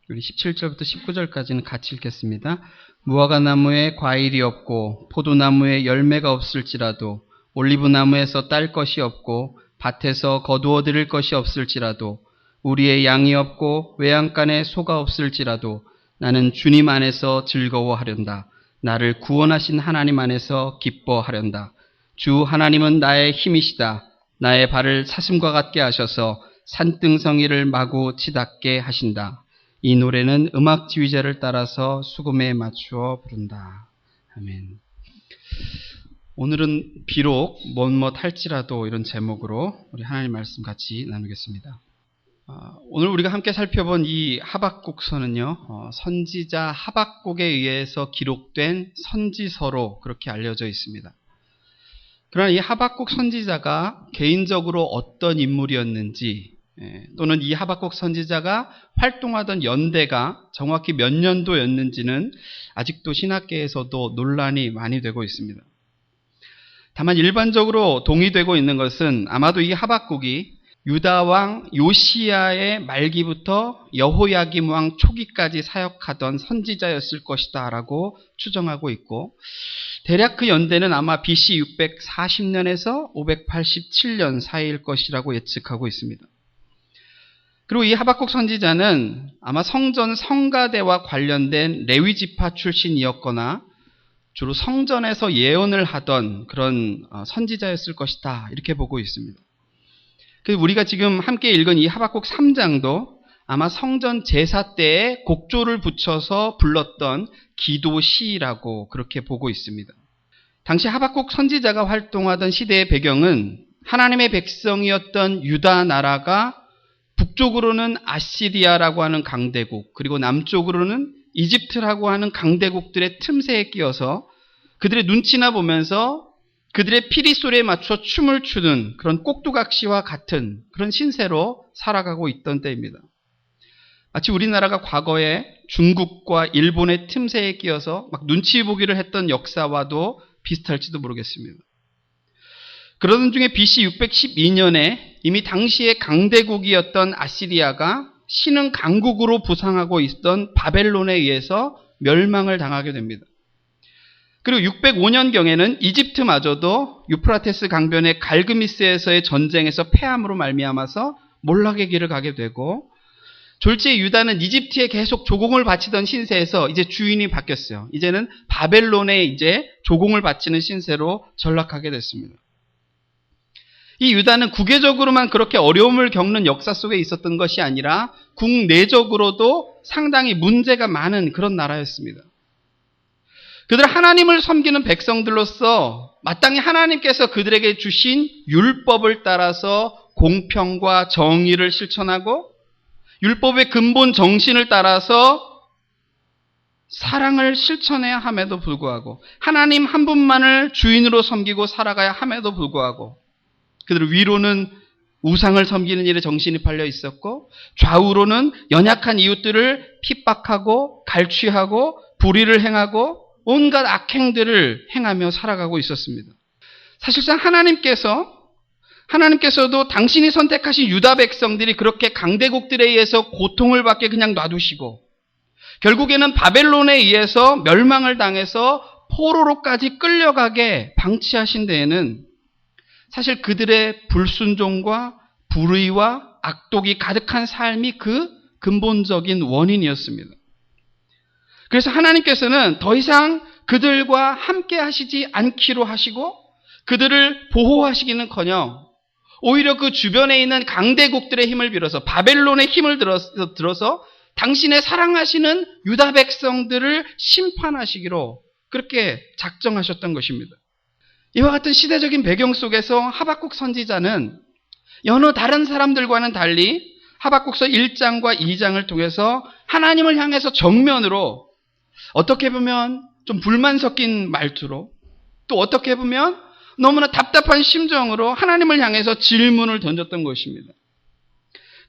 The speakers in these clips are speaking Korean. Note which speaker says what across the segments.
Speaker 1: 우리 17절부터 19절까지는 같이 읽겠습니다. 무화과나무에 과일이 없고 포도나무에 열매가 없을지라도 올리브나무에서 딸 것이 없고 밭에서 거두어 들일 것이 없을지라도 우리의 양이 없고 외양간에 소가 없을지라도 나는 주님 안에서 즐거워하련다. 나를 구원하신 하나님 안에서 기뻐하련다. 주 하나님은 나의 힘이시다. 나의 발을 사슴과 같게 하셔서 산등성이를 마구 치닫게 하신다. 이 노래는 음악 지휘자를 따라서 수금에 맞추어 부른다. 아멘. 오늘은 비록 뭐뭇 할지라도 이런 제목으로 우리 하나님 말씀 같이 나누겠습니다. 오늘 우리가 함께 살펴본 이 하박국서는요, 선지자 하박국에 의해서 기록된 선지서로 그렇게 알려져 있습니다. 그러나 이 하박국 선지자가 개인적으로 어떤 인물이었는지, 또는 이 하박국 선지자가 활동하던 연대가 정확히 몇 년도였는지는 아직도 신학계에서도 논란이 많이 되고 있습니다. 다만 일반적으로 동의되고 있는 것은 아마도 이 하박국이 유다 왕 요시야의 말기부터 여호야김 왕 초기까지 사역하던 선지자였을 것이다 라고 추정하고 있고, 대략 그 연대는 아마 BC 640년에서 587년 사이일 것이라고 예측하고 있습니다. 그리고 이 하박국 선지자는 아마 성전 성가대와 관련된 레위지파 출신이었거나 주로 성전에서 예언을 하던 그런 선지자였을 것이다 이렇게 보고 있습니다. 그래서 우리가 지금 함께 읽은 이 하박국 3장도 아마 성전 제사 때에 곡조를 붙여서 불렀던 기도 시라고 그렇게 보고 있습니다. 당시 하박국 선지자가 활동하던 시대의 배경은 하나님의 백성이었던 유다 나라가 북쪽으로는 아시리아라고 하는 강대국, 그리고 남쪽으로는 이집트라고 하는 강대국들의 틈새에 끼어서 그들의 눈치나 보면서 그들의 피리 소리에 맞춰 춤을 추는 그런 꼭두각시와 같은 그런 신세로 살아가고 있던 때입니다. 마치 우리나라가 과거에 중국과 일본의 틈새에 끼어서 막 눈치 보기를 했던 역사와도 비슷할지도 모르겠습니다. 그러던 중에 BC 612년에 이미 당시의 강대국이었던 아시리아가 신흥 강국으로 부상하고 있던 바벨론에 의해서 멸망을 당하게 됩니다. 그리고 605년경에는 이집트마저도 유프라테스 강변의 갈그미스에서의 전쟁에서 패함으로 말미암아서 몰락의 길을 가게 되고, 졸지에 유다는 이집트에 계속 조공을 바치던 신세에서 이제 주인이 바뀌었어요. 이제는 바벨론에 이제 조공을 바치는 신세로 전락하게 됐습니다. 이 유다는 국외적으로만 그렇게 어려움을 겪는 역사 속에 있었던 것이 아니라 국내적으로도 상당히 문제가 많은 그런 나라였습니다. 그들 하나님을 섬기는 백성들로서 마땅히 하나님께서 그들에게 주신 율법을 따라서 공평과 정의를 실천하고 율법의 근본 정신을 따라서 사랑을 실천해야 함에도 불구하고 하나님 한 분만을 주인으로 섬기고 살아가야 함에도 불구하고 그들은 위로는 우상을 섬기는 일에 정신이 팔려 있었고 좌우로는 연약한 이웃들을 핍박하고 갈취하고 불의를 행하고 온갖 악행들을 행하며 살아가고 있었습니다. 사실상 하나님께서도 당신이 선택하신 유다 백성들이 그렇게 강대국들에 의해서 고통을 받게 그냥 놔두시고 결국에는 바벨론에 의해서 멸망을 당해서 포로로까지 끌려가게 방치하신 데에는 사실 그들의 불순종과 불의와 악독이 가득한 삶이 그 근본적인 원인이었습니다. 그래서 하나님께서는 더 이상 그들과 함께 하시지 않기로 하시고 그들을 보호하시기는커녕 오히려 그 주변에 있는 강대국들의 힘을 빌어서 바벨론의 힘을 들어서 당신의 사랑하시는 유다 백성들을 심판하시기로 그렇게 작정하셨던 것입니다. 이와 같은 시대적인 배경 속에서 하박국 선지자는 여느 다른 사람들과는 달리 하박국서 1장과 2장을 통해서 하나님을 향해서 정면으로 어떻게 보면 좀 불만 섞인 말투로 또 어떻게 보면 너무나 답답한 심정으로 하나님을 향해서 질문을 던졌던 것입니다.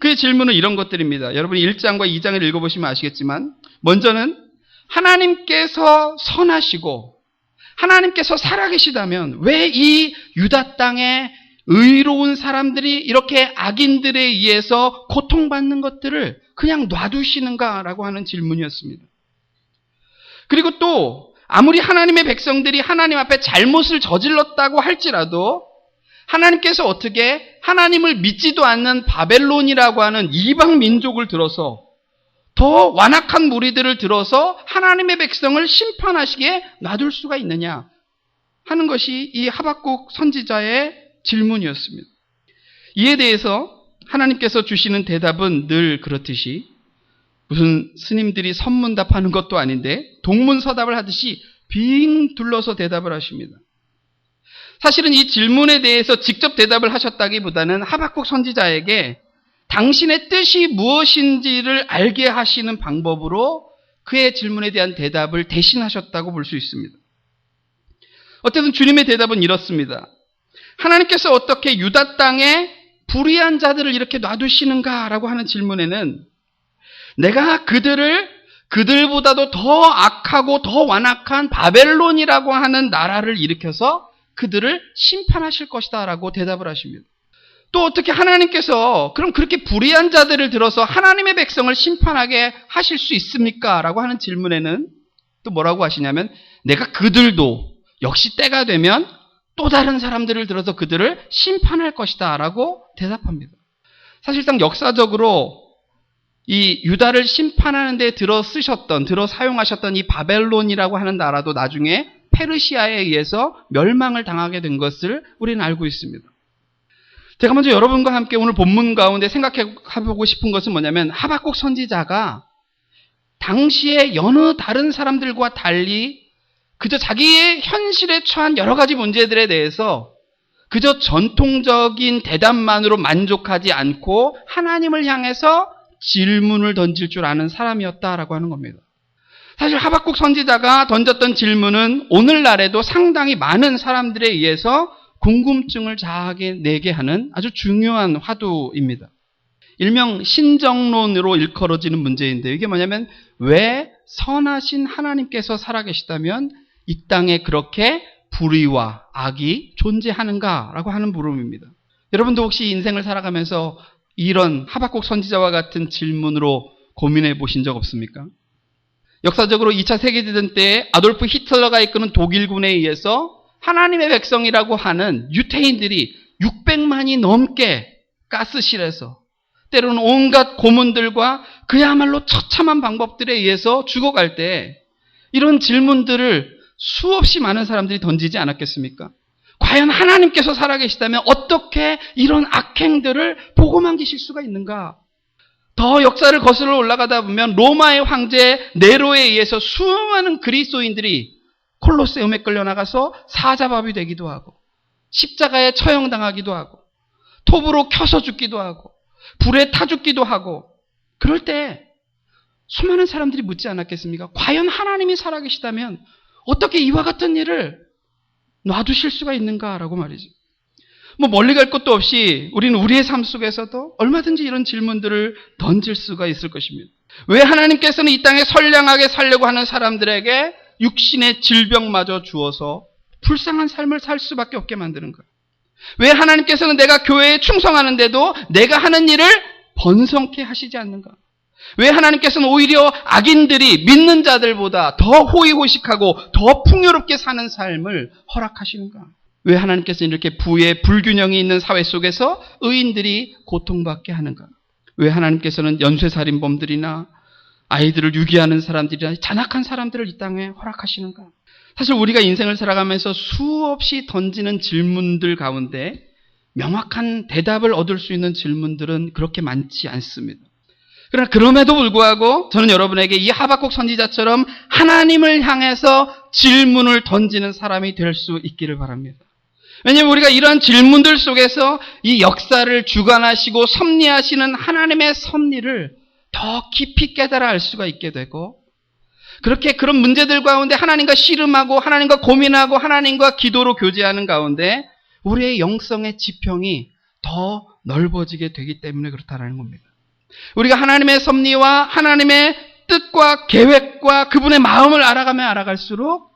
Speaker 1: 그의 질문은 이런 것들입니다. 여러분이 1장과 2장을 읽어보시면 아시겠지만 먼저는 하나님께서 선하시고 하나님께서 살아계시다면 왜 이 유다 땅에 의로운 사람들이 이렇게 악인들에 의해서 고통받는 것들을 그냥 놔두시는가라고 하는 질문이었습니다. 그리고 또 아무리 하나님의 백성들이 하나님 앞에 잘못을 저질렀다고 할지라도 하나님께서 어떻게 하나님을 믿지도 않는 바벨론이라고 하는 이방 민족을 들어서 더 완악한 무리들을 들어서 하나님의 백성을 심판하시기에 놔둘 수가 있느냐 하는 것이 이 하박국 선지자의 질문이었습니다. 이에 대해서 하나님께서 주시는 대답은 늘 그렇듯이 무슨 스님들이 선문답하는 것도 아닌데 동문서답을 하듯이 빙 둘러서 대답을 하십니다. 사실은 이 질문에 대해서 직접 대답을 하셨다기보다는 하박국 선지자에게 당신의 뜻이 무엇인지를 알게 하시는 방법으로 그의 질문에 대한 대답을 대신하셨다고 볼 수 있습니다. 어쨌든 주님의 대답은 이렇습니다. 하나님께서 어떻게 유다 땅에 불의한 자들을 이렇게 놔두시는가라고 하는 질문에는 내가 그들보다도 더 악하고 더 완악한 바벨론이라고 하는 나라를 일으켜서 그들을 심판하실 것이다 라고 대답을 하십니다. 또 어떻게 하나님께서 그럼 그렇게 불의한 자들을 들어서 하나님의 백성을 심판하게 하실 수 있습니까? 라고 하는 질문에는 또 뭐라고 하시냐면 내가 그들도 역시 때가 되면 또 다른 사람들을 들어서 그들을 심판할 것이다 라고 대답합니다. 사실상 역사적으로 이 유다를 심판하는 데 들어 사용하셨던 이 바벨론이라고 하는 나라도 나중에 페르시아에 의해서 멸망을 당하게 된 것을 우리는 알고 있습니다. 제가 먼저 여러분과 함께 오늘 본문 가운데 생각해보고 싶은 것은 뭐냐면 하박국 선지자가 당시에 여느 다른 사람들과 달리 그저 자기의 현실에 처한 여러 가지 문제들에 대해서 그저 전통적인 대답만으로 만족하지 않고 하나님을 향해서 질문을 던질 줄 아는 사람이었다라고 하는 겁니다. 사실 하박국 선지자가 던졌던 질문은 오늘날에도 상당히 많은 사람들에 의해서 궁금증을 자아게 내게 하는 아주 중요한 화두입니다. 일명 신정론으로 일컬어지는 문제인데요. 이게 뭐냐면 왜 선하신 하나님께서 살아계시다면 이 땅에 그렇게 불의와 악이 존재하는가라고 하는 물음입니다. 여러분도 혹시 인생을 살아가면서 이런 하박국 선지자와 같은 질문으로 고민해 보신 적 없습니까? 역사적으로 2차 세계대전 때 아돌프 히틀러가 이끄는 독일군에 의해서 하나님의 백성이라고 하는 유태인들이 600만이 넘게 가스실에서 때로는 온갖 고문들과 그야말로 처참한 방법들에 의해서 죽어갈 때 이런 질문들을 수없이 많은 사람들이 던지지 않았겠습니까? 과연 하나님께서 살아계시다면 어떻게 이런 악행들을 보고만 계실 수가 있는가? 더 역사를 거슬러 올라가다 보면 로마의 황제 네로에 의해서 수많은 그리스도인들이 콜로세움에 끌려나가서 사자밥이 되기도 하고 십자가에 처형당하기도 하고 톱으로 켜서 죽기도 하고 불에 타 죽기도 하고 그럴 때 수많은 사람들이 묻지 않았겠습니까? 과연 하나님이 살아계시다면 어떻게 이와 같은 일을 놔두실 수가 있는가라고 말이죠. 멀리 갈 것도 없이 우리는 우리의 삶 속에서도 얼마든지 이런 질문들을 던질 수가 있을 것입니다. 왜 하나님께서는 이 땅에 선량하게 살려고 하는 사람들에게 육신의 질병마저 주어서 불쌍한 삶을 살 수밖에 없게 만드는가? 왜 하나님께서는 내가 교회에 충성하는데도 내가 하는 일을 번성케 하시지 않는가? 왜 하나님께서는 오히려 악인들이 믿는 자들보다 더 호의호식하고 더 풍요롭게 사는 삶을 허락하시는가? 왜 하나님께서는 이렇게 부의 불균형이 있는 사회 속에서 의인들이 고통받게 하는가? 왜 하나님께서는 연쇄살인범들이나 아이들을 유기하는 사람들이나 잔악한 사람들을 이 땅에 허락하시는가? 사실 우리가 인생을 살아가면서 수없이 던지는 질문들 가운데 명확한 대답을 얻을 수 있는 질문들은 그렇게 많지 않습니다. 그러나 그럼에도 불구하고 저는 여러분에게 이 하박국 선지자처럼 하나님을 향해서 질문을 던지는 사람이 될 수 있기를 바랍니다. 왜냐하면 우리가 이러한 질문들 속에서 이 역사를 주관하시고 섭리하시는 하나님의 섭리를 더 깊이 깨달아 알 수가 있게 되고 그렇게 그런 문제들 가운데 하나님과 씨름하고 하나님과 고민하고 하나님과 기도로 교제하는 가운데 우리의 영성의 지평이 더 넓어지게 되기 때문에 그렇다는 겁니다. 우리가 하나님의 섭리와 하나님의 뜻과 계획과 그분의 마음을 알아가면 알아갈수록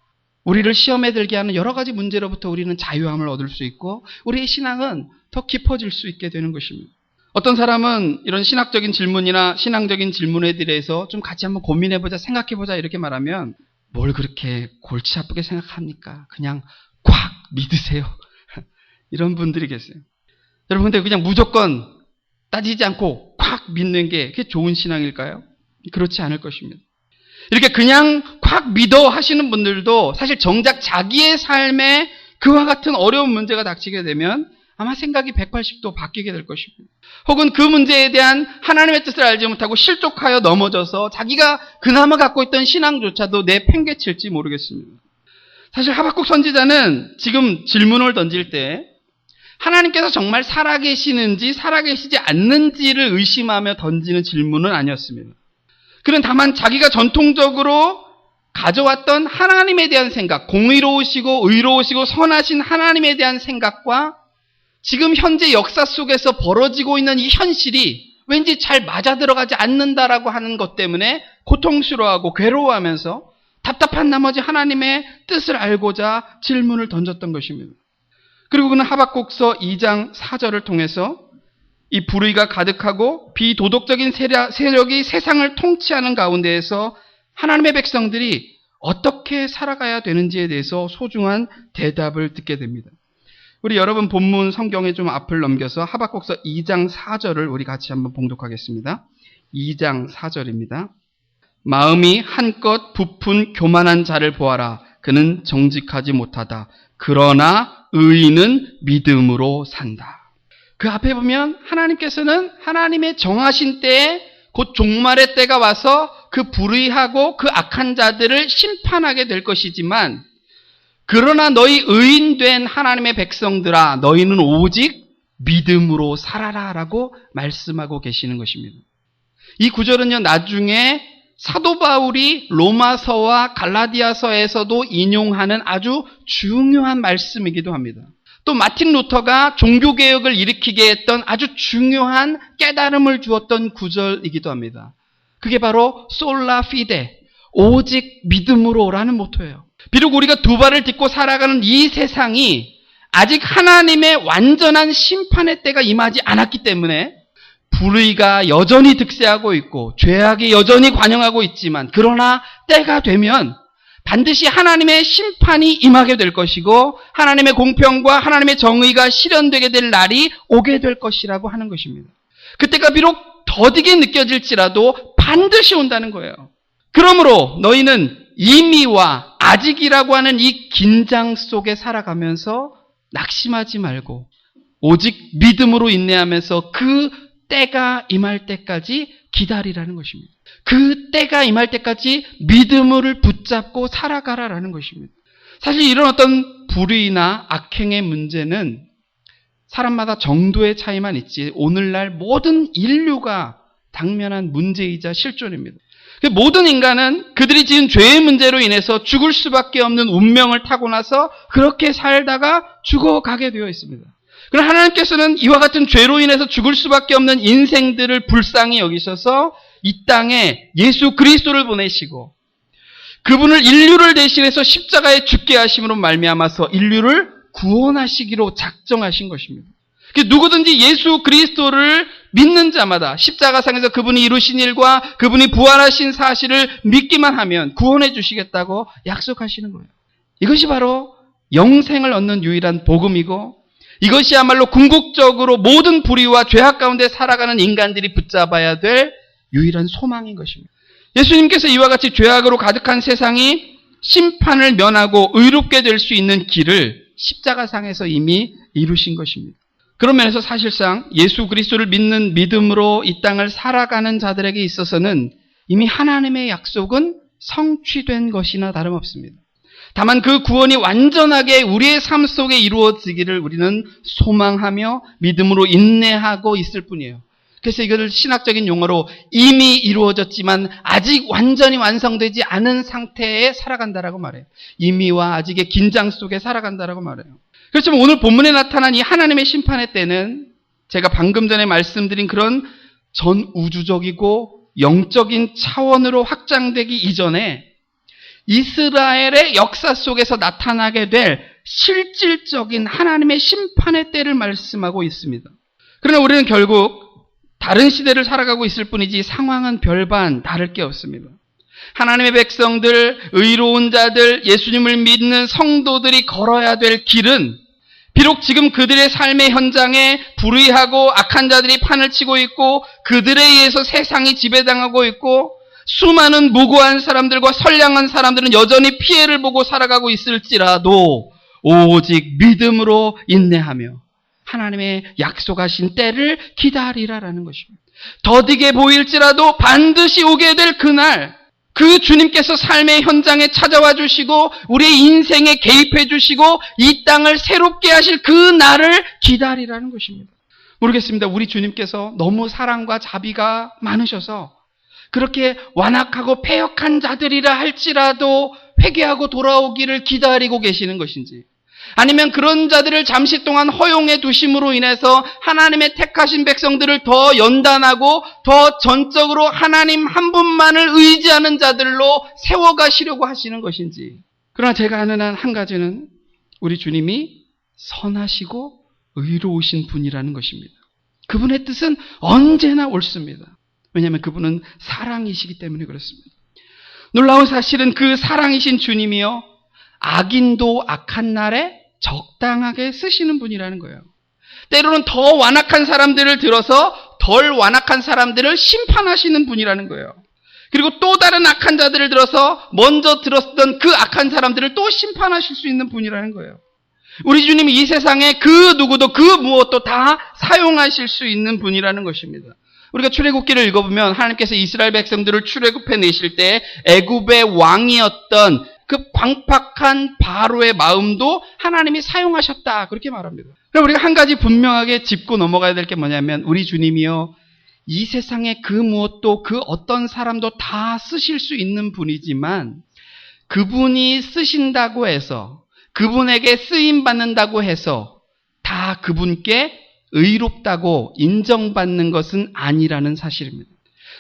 Speaker 1: 우리를 시험에 들게 하는 여러 가지 문제로부터 우리는 자유함을 얻을 수 있고 우리의 신앙은 더 깊어질 수 있게 되는 것입니다. 어떤 사람은 이런 신학적인 질문이나 신앙적인 질문에 대해서 좀 같이 한번 고민해보자, 생각해보자 이렇게 말하면 뭘 그렇게 골치 아프게 생각합니까? 그냥 꽉 믿으세요. 이런 분들이 계세요. 여러분, 근데 그냥 무조건 따지지 않고 꽉 믿는 게 그게 좋은 신앙일까요? 그렇지 않을 것입니다. 이렇게 그냥 꽉 믿어 하시는 분들도 사실 정작 자기의 삶에 그와 같은 어려운 문제가 닥치게 되면 아마 생각이 180도 바뀌게 될 것입니다. 혹은 그 문제에 대한 하나님의 뜻을 알지 못하고 실족하여 넘어져서 자기가 그나마 갖고 있던 신앙조차도 내팽개칠지 모르겠습니다. 사실 하박국 선지자는 지금 질문을 던질 때 하나님께서 정말 살아계시는지 살아계시지 않는지를 의심하며 던지는 질문은 아니었습니다. 그는 다만 자기가 전통적으로 가져왔던 하나님에 대한 생각, 공의로우시고 의로우시고 선하신 하나님에 대한 생각과 지금 현재 역사 속에서 벌어지고 있는 이 현실이 왠지 잘 맞아들어가지 않는다라고 하는 것 때문에 고통스러워하고 괴로워하면서 답답한 나머지 하나님의 뜻을 알고자 질문을 던졌던 것입니다. 그리고 그는 하박국서 2장 4절을 통해서 이 불의가 가득하고 비도덕적인 세력이 세상을 통치하는 가운데에서 하나님의 백성들이 어떻게 살아가야 되는지에 대해서 소중한 대답을 듣게 됩니다. 우리 여러분 본문 성경에 좀 앞을 넘겨서 하박국서 2장 4절을 우리 같이 한번 봉독하겠습니다. 2장 4절입니다. 마음이 한껏 부푼 교만한 자를 보아라. 그는 정직하지 못하다. 그러나 의인은 믿음으로 산다. 그 앞에 보면 하나님께서는 하나님의 정하신 때에 곧 종말의 때가 와서 그 불의하고 그 악한 자들을 심판하게 될 것이지만 그러나 너희 의인된 하나님의 백성들아 너희는 오직 믿음으로 살아라 라고 말씀하고 계시는 것입니다. 이 구절은요 나중에 사도 바울이 로마서와 갈라디아서에서도 인용하는 아주 중요한 말씀이기도 합니다. 또 마틴 루터가 종교개혁을 일으키게 했던 아주 중요한 깨달음을 주었던 구절이기도 합니다. 그게 바로 솔라 피데, 오직 믿음으로라는 모토예요. 비록 우리가 두 발을 딛고 살아가는 이 세상이 아직 하나님의 완전한 심판의 때가 임하지 않았기 때문에 불의가 여전히 득세하고 있고 죄악이 여전히 관영하고 있지만 그러나 때가 되면 반드시 하나님의 심판이 임하게 될 것이고 하나님의 공평과 하나님의 정의가 실현되게 될 날이 오게 될 것이라고 하는 것입니다. 그때가 비록 더디게 느껴질지라도 반드시 온다는 거예요. 그러므로 너희는 이미와 아직이라고 하는 이 긴장 속에 살아가면서 낙심하지 말고 오직 믿음으로 인내하면서 그 때가 임할 때까지 기다리라는 것입니다. 그 때가 임할 때까지 믿음을 붙잡고 살아가라라는 것입니다. 사실 이런 어떤 불의나 악행의 문제는 사람마다 정도의 차이만 있지 오늘날 모든 인류가 당면한 문제이자 실존입니다. 모든 인간은 그들이 지은 죄의 문제로 인해서 죽을 수밖에 없는 운명을 타고 나서 그렇게 살다가 죽어가게 되어 있습니다. 그러나 하나님께서는 이와 같은 죄로 인해서 죽을 수밖에 없는 인생들을 불쌍히 여기셔서 이 땅에 예수 그리스도를 보내시고 그분을 인류를 대신해서 십자가에 죽게 하심으로 말미암아서 인류를 구원하시기로 작정하신 것입니다. 누구든지 예수 그리스도를 믿는 자마다 십자가상에서 그분이 이루신 일과 그분이 부활하신 사실을 믿기만 하면 구원해 주시겠다고 약속하시는 거예요. 이것이 바로 영생을 얻는 유일한 복음이고 이것이야말로 궁극적으로 모든 불의와 죄악 가운데 살아가는 인간들이 붙잡아야 될 유일한 소망인 것입니다. 예수님께서 이와 같이 죄악으로 가득한 세상이 심판을 면하고 의롭게 될 수 있는 길을 십자가상에서 이미 이루신 것입니다. 그런 면에서 사실상 예수 그리스도를 믿는 믿음으로 이 땅을 살아가는 자들에게 있어서는 이미 하나님의 약속은 성취된 것이나 다름없습니다. 다만 그 구원이 완전하게 우리의 삶 속에 이루어지기를 우리는 소망하며 믿음으로 인내하고 있을 뿐이에요. 그래서 이것을 신학적인 용어로 이미 이루어졌지만 아직 완전히 완성되지 않은 상태에 살아간다라고 말해요. 이미와 아직의 긴장 속에 살아간다라고 말해요. 그렇지만 오늘 본문에 나타난 이 하나님의 심판의 때는 제가 방금 전에 말씀드린 그런 전 우주적이고 영적인 차원으로 확장되기 이전에 이스라엘의 역사 속에서 나타나게 될 실질적인 하나님의 심판의 때를 말씀하고 있습니다. 그러나 우리는 결국 다른 시대를 살아가고 있을 뿐이지 상황은 별반 다를 게 없습니다. 하나님의 백성들, 의로운 자들, 예수님을 믿는 성도들이 걸어야 될 길은 비록 지금 그들의 삶의 현장에 불의하고 악한 자들이 판을 치고 있고 그들에 의해서 세상이 지배당하고 있고 수많은 무고한 사람들과 선량한 사람들은 여전히 피해를 보고 살아가고 있을지라도 오직 믿음으로 인내하며 하나님의 약속하신 때를 기다리라라는 것입니다. 더디게 보일지라도 반드시 오게 될 그날, 그 주님께서 삶의 현장에 찾아와 주시고 우리의 인생에 개입해 주시고 이 땅을 새롭게 하실 그 날을 기다리라는 것입니다. 모르겠습니다. 우리 주님께서 너무 사랑과 자비가 많으셔서 그렇게 완악하고 패역한 자들이라 할지라도 회개하고 돌아오기를 기다리고 계시는 것인지, 아니면 그런 자들을 잠시 동안 허용해 두심으로 인해서 하나님의 택하신 백성들을 더 연단하고 더 전적으로 하나님 한 분만을 의지하는 자들로 세워가시려고 하시는 것인지. 그러나 제가 아는 한 가지는 우리 주님이 선하시고 의로우신 분이라는 것입니다. 그분의 뜻은 언제나 옳습니다. 왜냐하면 그분은 사랑이시기 때문에 그렇습니다. 놀라운 사실은 그 사랑이신 주님이요, 악인도 악한 날에 적당하게 쓰시는 분이라는 거예요. 때로는 더 완악한 사람들을 들어서 덜 완악한 사람들을 심판하시는 분이라는 거예요. 그리고 또 다른 악한 자들을 들어서 먼저 들었던 그 악한 사람들을 또 심판하실 수 있는 분이라는 거예요. 우리 주님이 이 세상에 그 누구도 그 무엇도 다 사용하실 수 있는 분이라는 것입니다. 우리가 출애굽기를 읽어보면 하나님께서 이스라엘 백성들을 출애굽해 내실 때 애굽의 왕이었던 그 광팍한 바로의 마음도 하나님이 사용하셨다, 그렇게 말합니다. 그럼 우리가 한 가지 분명하게 짚고 넘어가야 될 게 뭐냐면, 우리 주님이요, 이 세상에 그 무엇도 그 어떤 사람도 다 쓰실 수 있는 분이지만 그분이 쓰신다고 해서, 그분에게 쓰임받는다고 해서 다 그분께 의롭다고 인정받는 것은 아니라는 사실입니다.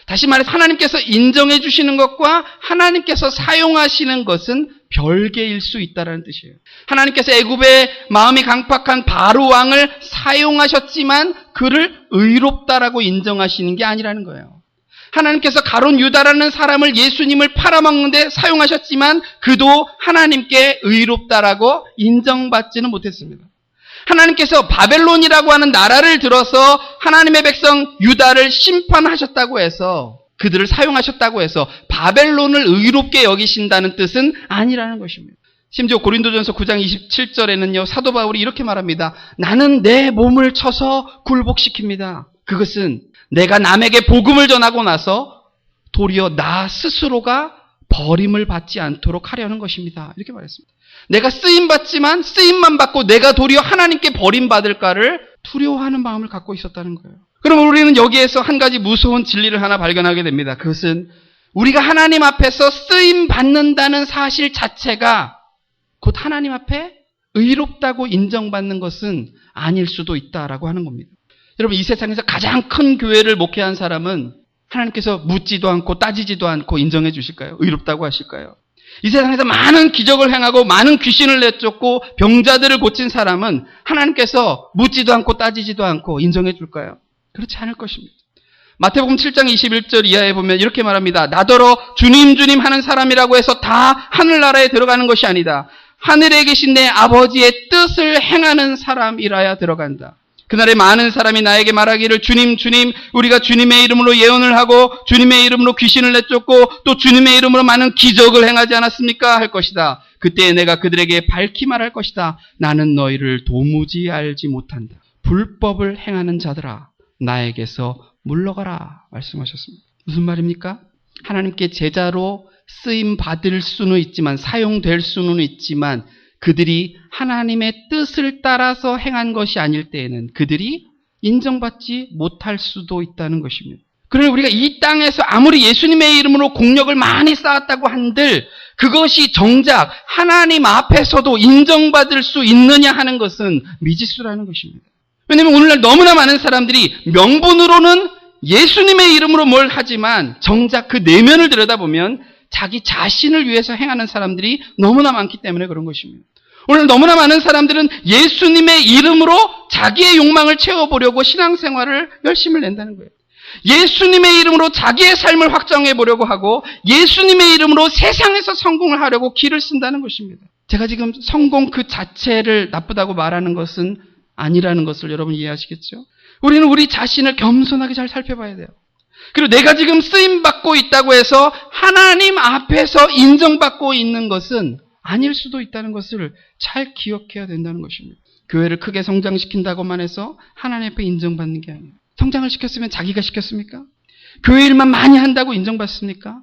Speaker 1: 다시 말해서 하나님께서 인정해 주시는 것과 하나님께서 사용하시는 것은 별개일 수 있다는 뜻이에요. 하나님께서 애굽의 마음이 강팍한 바로 왕을 사용하셨지만 그를 의롭다라고 인정하시는 게 아니라는 거예요. 하나님께서 가룟 유다라는 사람을, 예수님을 팔아먹는데 사용하셨지만 그도 하나님께 의롭다라고 인정받지는 못했습니다. 하나님께서 바벨론이라고 하는 나라를 들어서 하나님의 백성 유다를 심판하셨다고 해서, 그들을 사용하셨다고 해서 바벨론을 의롭게 여기신다는 뜻은 아니라는 것입니다. 심지어 고린도전서 9장 27절에는요, 사도 바울이 이렇게 말합니다. 나는 내 몸을 쳐서 굴복시킵니다. 그것은 내가 남에게 복음을 전하고 나서 도리어 나 스스로가 버림을 받지 않도록 하려는 것입니다. 이렇게 말했습니다. 내가 쓰임받지만 쓰임만 받고 내가 도리어 하나님께 버림받을까를 두려워하는 마음을 갖고 있었다는 거예요. 그럼 우리는 여기에서 한 가지 무서운 진리를 하나 발견하게 됩니다. 그것은 우리가 하나님 앞에서 쓰임받는다는 사실 자체가 곧 하나님 앞에 의롭다고 인정받는 것은 아닐 수도 있다라고 하는 겁니다. 여러분, 이 세상에서 가장 큰 교회를 목회한 사람은 하나님께서 묻지도 않고 따지지도 않고 인정해 주실까요? 의롭다고 하실까요? 이 세상에서 많은 기적을 행하고 많은 귀신을 내쫓고 병자들을 고친 사람은 하나님께서 묻지도 않고 따지지도 않고 인정해 줄까요? 그렇지 않을 것입니다. 마태복음 7장 21절 이하에 보면 이렇게 말합니다. 나더러 주님 주님 하는 사람이라고 해서 다 하늘나라에 들어가는 것이 아니다. 하늘에 계신 내 아버지의 뜻을 행하는 사람이라야 들어간다. 그날에 많은 사람이 나에게 말하기를 주님 주님 우리가 주님의 이름으로 예언을 하고 주님의 이름으로 귀신을 내쫓고 또 주님의 이름으로 많은 기적을 행하지 않았습니까? 할 것이다. 그때 내가 그들에게 밝히 말할 것이다. 나는 너희를 도무지 알지 못한다. 불법을 행하는 자들아, 나에게서 물러가라 말씀하셨습니다. 무슨 말입니까? 하나님께 제자로 쓰임 받을 수는 있지만, 사용될 수는 있지만 그들이 하나님의 뜻을 따라서 행한 것이 아닐 때에는 그들이 인정받지 못할 수도 있다는 것입니다. 그러나 우리가 이 땅에서 아무리 예수님의 이름으로 공력을 많이 쌓았다고 한들 그것이 정작 하나님 앞에서도 인정받을 수 있느냐 하는 것은 미지수라는 것입니다. 왜냐하면 오늘날 너무나 많은 사람들이 명분으로는 예수님의 이름으로 뭘 하지만 정작 그 내면을 들여다보면 자기 자신을 위해서 행하는 사람들이 너무나 많기 때문에 그런 것입니다. 오늘 너무나 많은 사람들은 예수님의 이름으로 자기의 욕망을 채워보려고 신앙생활을 열심을 낸다는 거예요. 예수님의 이름으로 자기의 삶을 확정해 보려고 하고 예수님의 이름으로 세상에서 성공을 하려고 기를 쓴다는 것입니다. 제가 지금 성공 그 자체를 나쁘다고 말하는 것은 아니라는 것을 여러분 이해하시겠죠? 우리는 우리 자신을 겸손하게 잘 살펴봐야 돼요. 그리고 내가 지금 쓰임받고 있다고 해서 하나님 앞에서 인정받고 있는 것은 아닐 수도 있다는 것을 잘 기억해야 된다는 것입니다. 교회를 크게 성장시킨다고만 해서 하나님 앞에 인정받는 게 아니에요. 성장을 시켰으면 자기가 시켰습니까? 교회 일만 많이 한다고 인정받습니까?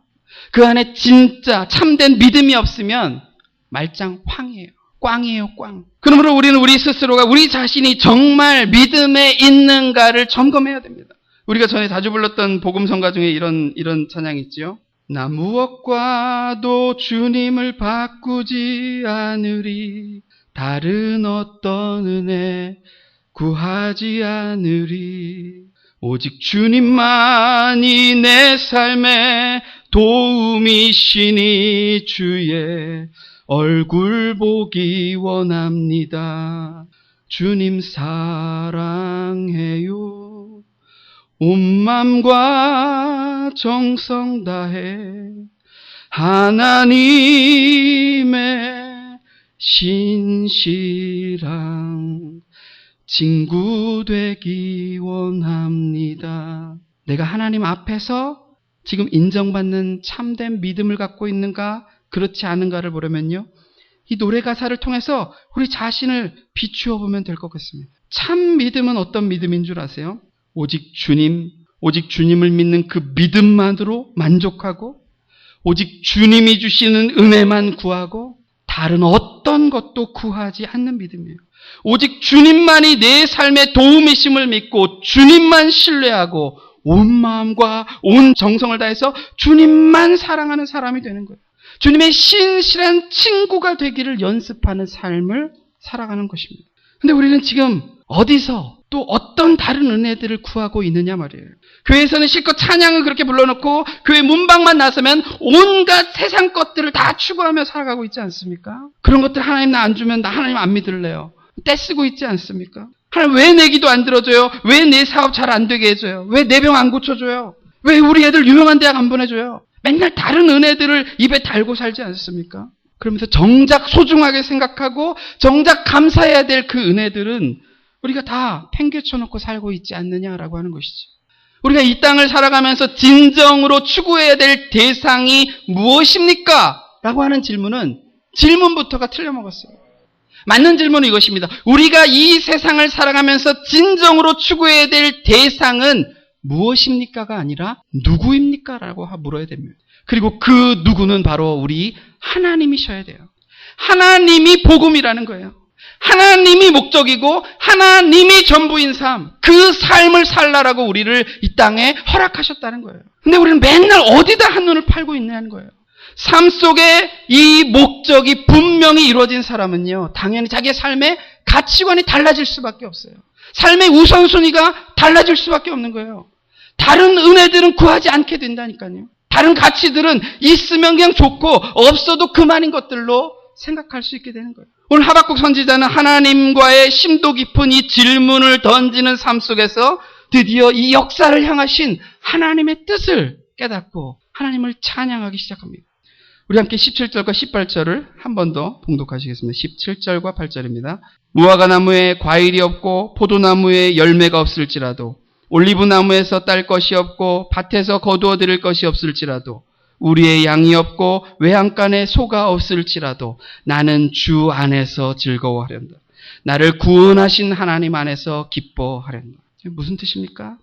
Speaker 1: 그 안에 진짜 참된 믿음이 없으면 말짱 황이에요. 꽝이에요, 꽝. 그러므로 우리는 우리 스스로가 우리 자신이 정말 믿음에 있는가를 점검해야 됩니다. 우리가 전에 자주 불렀던 복음성가 중에 이런 찬양이 있지요. 나 무엇과도 주님을 바꾸지 않으리. 다른 어떤 은혜 구하지 않으리. 오직 주님만이 내 삶의 도움이시니 주의 얼굴 보기 원합니다. 주님 사랑해요. 온 맘과 정성 다해 하나님의 신실한 친구 되기 원합니다. 내가 하나님 앞에서 지금 인정받는 참된 믿음을 갖고 있는가 그렇지 않은가를 보려면요, 이 노래 가사를 통해서 우리 자신을 비추어 보면 될 것 같습니다. 참 믿음은 어떤 믿음인 줄 아세요? 오직 주님을 믿는 그 믿음만으로 만족하고 오직 주님이 주시는 은혜만 구하고 다른 어떤 것도 구하지 않는 믿음이에요. 오직 주님만이 내 삶의 도움이심을 믿고 주님만 신뢰하고 온 마음과 온 정성을 다해서 주님만 사랑하는 사람이 되는 거예요. 주님의 신실한 친구가 되기를 연습하는 삶을 살아가는 것입니다. 근데 우리는 지금 어디서 또 어떤 다른 은혜들을 구하고 있느냐 말이에요. 교회에서는 실컷 찬양을 그렇게 불러놓고 교회 문방만 나서면 온갖 세상 것들을 다 추구하며 살아가고 있지 않습니까? 그런 것들 하나님 나 안 주면 나 하나님 안 믿을래요. 떼쓰고 있지 않습니까? 하나님 왜 내 기도 안 들어줘요? 왜 내 사업 잘 안 되게 해줘요? 왜 내 병 안 고쳐줘요? 왜 우리 애들 유명한 대학 안 보내줘요? 맨날 다른 은혜들을 입에 달고 살지 않습니까? 그러면서 정작 소중하게 생각하고 정작 감사해야 될 그 은혜들은 우리가 다 팽개쳐놓고 살고 있지 않느냐라고 하는 것이죠. 우리가 이 땅을 살아가면서 진정으로 추구해야 될 대상이 무엇입니까? 라고 하는 질문부터가 틀려먹었어요. 맞는 질문은 이것입니다. 우리가 이 세상을 살아가면서 진정으로 추구해야 될 대상은 무엇입니까가 아니라 누구입니까? 라고 물어야 됩니다. 그리고 그 누구는 바로 우리 하나님이셔야 돼요. 하나님이 복음이라는 거예요. 하나님이 목적이고 하나님이 전부인 삶, 그 삶을 살라라고 우리를 이 땅에 허락하셨다는 거예요. 근데 우리는 맨날 어디다 한눈을 팔고 있냐는 거예요. 삶 속에 이 목적이 분명히 이루어진 사람은요, 당연히 자기의 삶의 가치관이 달라질 수밖에 없어요. 삶의 우선순위가 달라질 수밖에 없는 거예요. 다른 은혜들은 구하지 않게 된다니까요. 다른 가치들은 있으면 그냥 좋고 없어도 그만인 것들로 생각할 수 있게 되는 거예요. 오늘 하박국 선지자는 하나님과의 심도 깊은 이 질문을 던지는 삶 속에서 드디어 이 역사를 향하신 하나님의 뜻을 깨닫고 하나님을 찬양하기 시작합니다. 우리 함께 17절과 18절을 한 번 더 봉독하시겠습니다. 17절과 8절입니다. 무화과 나무에 과일이 없고 포도나무에 열매가 없을지라도 올리브나무에서 딸 것이 없고 밭에서 거두어 들일 것이 없을지라도 우리의 양이 없고 외양간에 소가 없을지라도 나는 주 안에서 즐거워하련다. 나를 구원하신 하나님 안에서 기뻐하련다. 무슨 뜻입니까?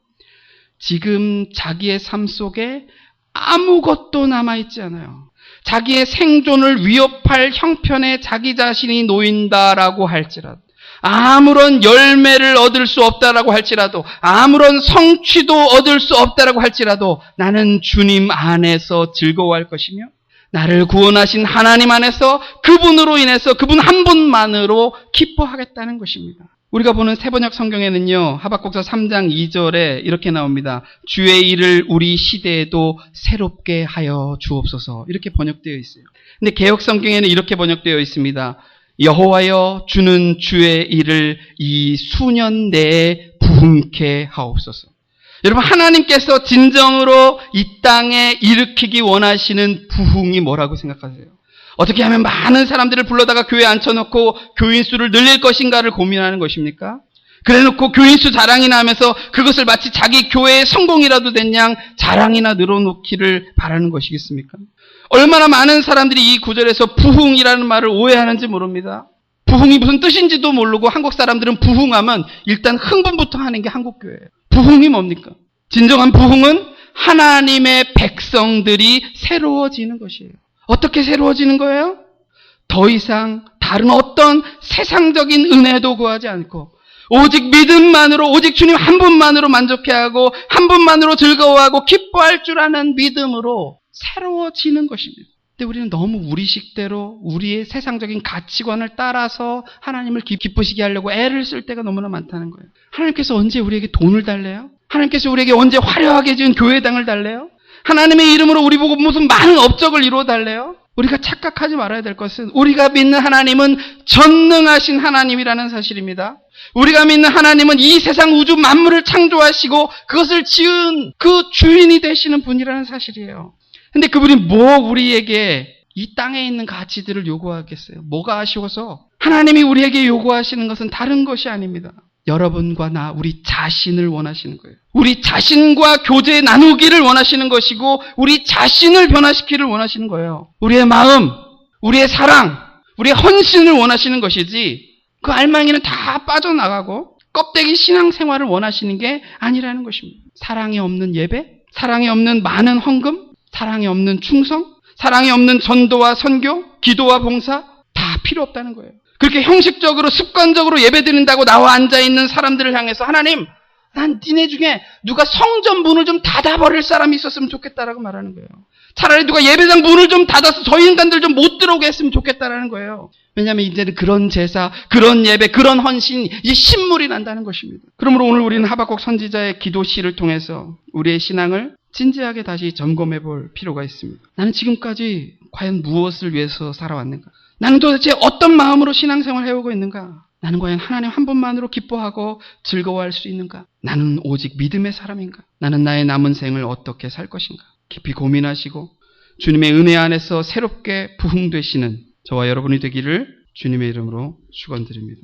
Speaker 1: 지금 자기의 삶 속에 아무것도 남아있지 않아요. 자기의 생존을 위협할 형편에 자기 자신이 놓인다라고 할지라도, 아무런 열매를 얻을 수 없다라고 할지라도, 아무런 성취도 얻을 수 없다라고 할지라도 나는 주님 안에서 즐거워할 것이며 나를 구원하신 하나님 안에서 그분으로 인해서 그분 한 분만으로 기뻐하겠다는 것입니다. 우리가 보는 세번역 성경에는요, 하박국서 3장 2절에 이렇게 나옵니다. 주의 일을 우리 시대에도 새롭게 하여 주옵소서. 이렇게 번역되어 있어요. 근데 개역 성경에는 이렇게 번역되어 있습니다. 여호와여, 주는 주의 일을 이 수년 내에 부흥케 하옵소서. 여러분, 하나님께서 진정으로 이 땅에 일으키기 원하시는 부흥이 뭐라고 생각하세요? 어떻게 하면 많은 사람들을 불러다가 교회에 앉혀놓고 교인 수를 늘릴 것인가를 고민하는 것입니까? 그래놓고 교인 수 자랑이나 하면서 그것을 마치 자기 교회의 성공이라도 된 양 자랑이나 늘어놓기를 바라는 것이겠습니까? 얼마나 많은 사람들이 이 구절에서 부흥이라는 말을 오해하는지 모릅니다. 부흥이 무슨 뜻인지도 모르고 한국 사람들은 부흥하면 일단 흥분부터 하는 게 한국교회예요. 부흥이 뭡니까? 진정한 부흥은 하나님의 백성들이 새로워지는 것이에요. 어떻게 새로워지는 거예요? 더 이상 다른 어떤 세상적인 은혜도 구하지 않고 오직 믿음만으로, 오직 주님 한 분만으로 만족해하고 한 분만으로 즐거워하고 기뻐할 줄 아는 믿음으로 새로워지는 것입니다. 근데 우리는 너무 우리식대로 우리의 세상적인 가치관을 따라서 하나님을 기쁘시게 하려고 애를 쓸 때가 너무나 많다는 거예요. 하나님께서 언제 우리에게 돈을 달래요? 하나님께서 우리에게 언제 화려하게 지은 교회당을 달래요? 하나님의 이름으로 우리 보고 무슨 많은 업적을 이루어 달래요? 우리가 착각하지 말아야 될 것은 우리가 믿는 하나님은 전능하신 하나님이라는 사실입니다. 우리가 믿는 하나님은 이 세상 우주 만물을 창조하시고 그것을 지은 그 주인이 되시는 분이라는 사실이에요. 근데 그분이 우리에게 이 땅에 있는 가치들을 요구하겠어요? 뭐가 아쉬워서? 하나님이 우리에게 요구하시는 것은 다른 것이 아닙니다. 여러분과 나, 우리 자신을 원하시는 거예요. 우리 자신과 교제 나누기를 원하시는 것이고 우리 자신을 변화시키기를 원하시는 거예요. 우리의 마음, 우리의 사랑, 우리의 헌신을 원하시는 것이지 그 알망이는 다 빠져나가고 껍데기 신앙생활을 원하시는 게 아니라는 것입니다. 사랑이 없는 예배, 사랑이 없는 많은 헌금, 사랑이 없는 충성, 사랑이 없는 전도와 선교, 기도와 봉사 다 필요 없다는 거예요. 그렇게 형식적으로 습관적으로 예배드린다고 나와 앉아있는 사람들을 향해서 하나님, 난 니네 중에 누가 성전 문을 좀 닫아버릴 사람이 있었으면 좋겠다라고 말하는 거예요. 차라리 누가 예배당 문을 좀 닫아서 저 인간들 좀 못 들어오게 했으면 좋겠다라는 거예요. 왜냐하면 이제는 그런 제사, 그런 예배, 그런 헌신, 이 신물이 난다는 것입니다. 그러므로 오늘 우리는 하박국 선지자의 기도시를 통해서 우리의 신앙을 진지하게 다시 점검해 볼 필요가 있습니다. 나는 지금까지 과연 무엇을 위해서 살아왔는가? 나는 도대체 어떤 마음으로 신앙생활을 해오고 있는가? 나는 과연 하나님 한 분만으로 기뻐하고 즐거워할 수 있는가? 나는 오직 믿음의 사람인가? 나는 나의 남은 생을 어떻게 살 것인가? 깊이 고민하시고 주님의 은혜 안에서 새롭게 부흥되시는 저와 여러분이 되기를 주님의 이름으로 축원드립니다.